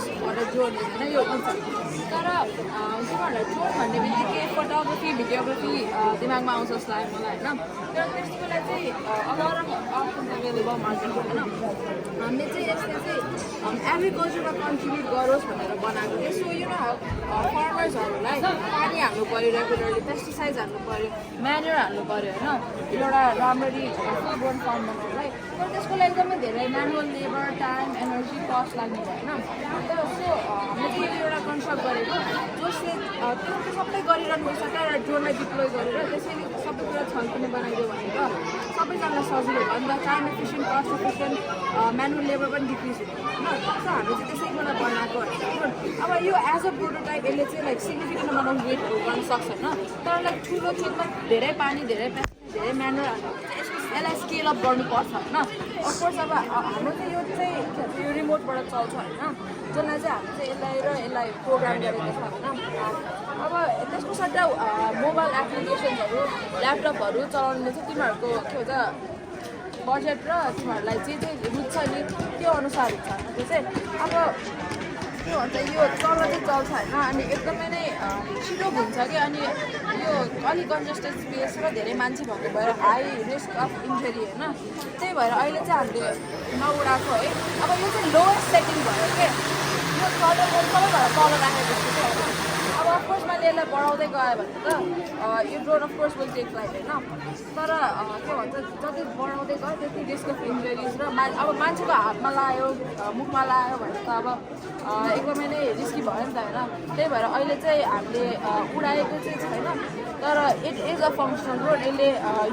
farmers भनेर जोड्ने होइन यो हुन्छ तर तिमीहरूलाई जोड भन्ने बित्तिकै फोटोग्राफी भिडियोग्राफी दिमागमा आउँछ जस्तो लाग्यो मलाई होइन तर त्यसको लागि चाहिँ अलर अप्सन्स एभाइलेबल मार्केटमा होइन हामीले चाहिँ यसले चाहिँ एग्रिकल्चरमा कन्ट्रिब्युट गरोस् भनेर बनाएको थियो सो यो फार्मर्सहरूलाई पानी हाल्नु पऱ्यो रेगुलरली पेस्टिसाइड्स हाल्नु पऱ्यो म्यान्युर हाल्नु पऱ्यो होइन एउटा राम्ररी फुल ग्रोन फार्म बनाउनुलाई तर त्यसको लागि एकदमै धेरै manual labour time energy cost लाग्ने भयो होइन तर सो हामीले चाहिँ एउटा कन्स्ट्रक्ट गरेको जसले त्यो सबै गरिरहनु भइसक्यो र ड्रोनलाई डिप्लोय गरेर त्यसैले सबै कुरा छल्किने बनाइदियो भने त सबैजनालाई सजिलो भयो नि त time efficient cost efficient manual labour पनि डिक्रिज हुने होइन सो हामीले चाहिँ त्यसैबाट बनाएको अब यो एज अ प्रोटोटाइप यसले चाहिँ like significant amount of weight गर्न सक्छ होइन तर लाइक ठुलो खेतमा धेरै पानी धेरै धेरै म्यानुअल हाल्नु यसलाई स्केल अप गर्नुपर्छ होइन अफकोर्स अब हाम्रो चाहिँ यो चाहिँ यो रिमोटबाट चल्छ होइन जसलाई चाहिँ हामीले चाहिँ यसलाई प्रोग्राम गरेको छ होइन अब त्यसको सट्टा मोबाइल एप्लिकेसन्सहरू ल्यापटपहरू चलाउनुले चाहिँ तिमीहरूको के भन्छ बजेट र तिमीहरूलाई जे रुच्छ नि त्यो अनुसार हुन्छ त्यो चाहिँ अब के भन्छ यो चल्न चाहिँ चल्छ होइन अनि एकदमै नै छिटो हुन्छ कि अनि यो अलिक कन्जेस्टेड स्पेस र धेरै मान्छे भएको भएर हाई रिस्क अफ इन्जुरी होइन त्यही भएर अहिले चाहिँ हामीले नउडाएको है अब यो चाहिँ लोएस्ट सेटिङ भयो के यो सबैभन्दा तल राखेको छु चाहिँ अब अफकोर्स मैले यसलाई बढाउँदै गएँ भने त यो drone of course will take flight होइन तर के भन्छ जति बढाउँदै गयो त्यति रिस्क अफ इन्जुरिज र अब मान्छेको हातमा लायो मुखमा लायो भने त अब एकदमै नै रिस्की भयो नि त होइन त्यही भएर अहिले चाहिँ हामीले उडाएको चाहिँ छैन तर it is a functional drone यसले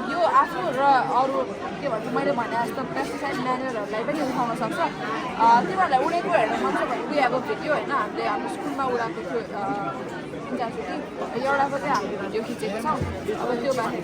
यो आफू र अरू के भन्छ मैले भने जस्तो पेस्टिसाइड म्यानुअरहरूलाई पनि उठाउन सक्छ तिमीहरूलाई उडेको हेर्न मन छ भने उयो अब भिडियो होइन हामीले हाम्रो स्कुलमा उडाएको थियो एउटाको चाहिँ हामीले भिडियो खिचेको छौँ अब त्यो बाहेक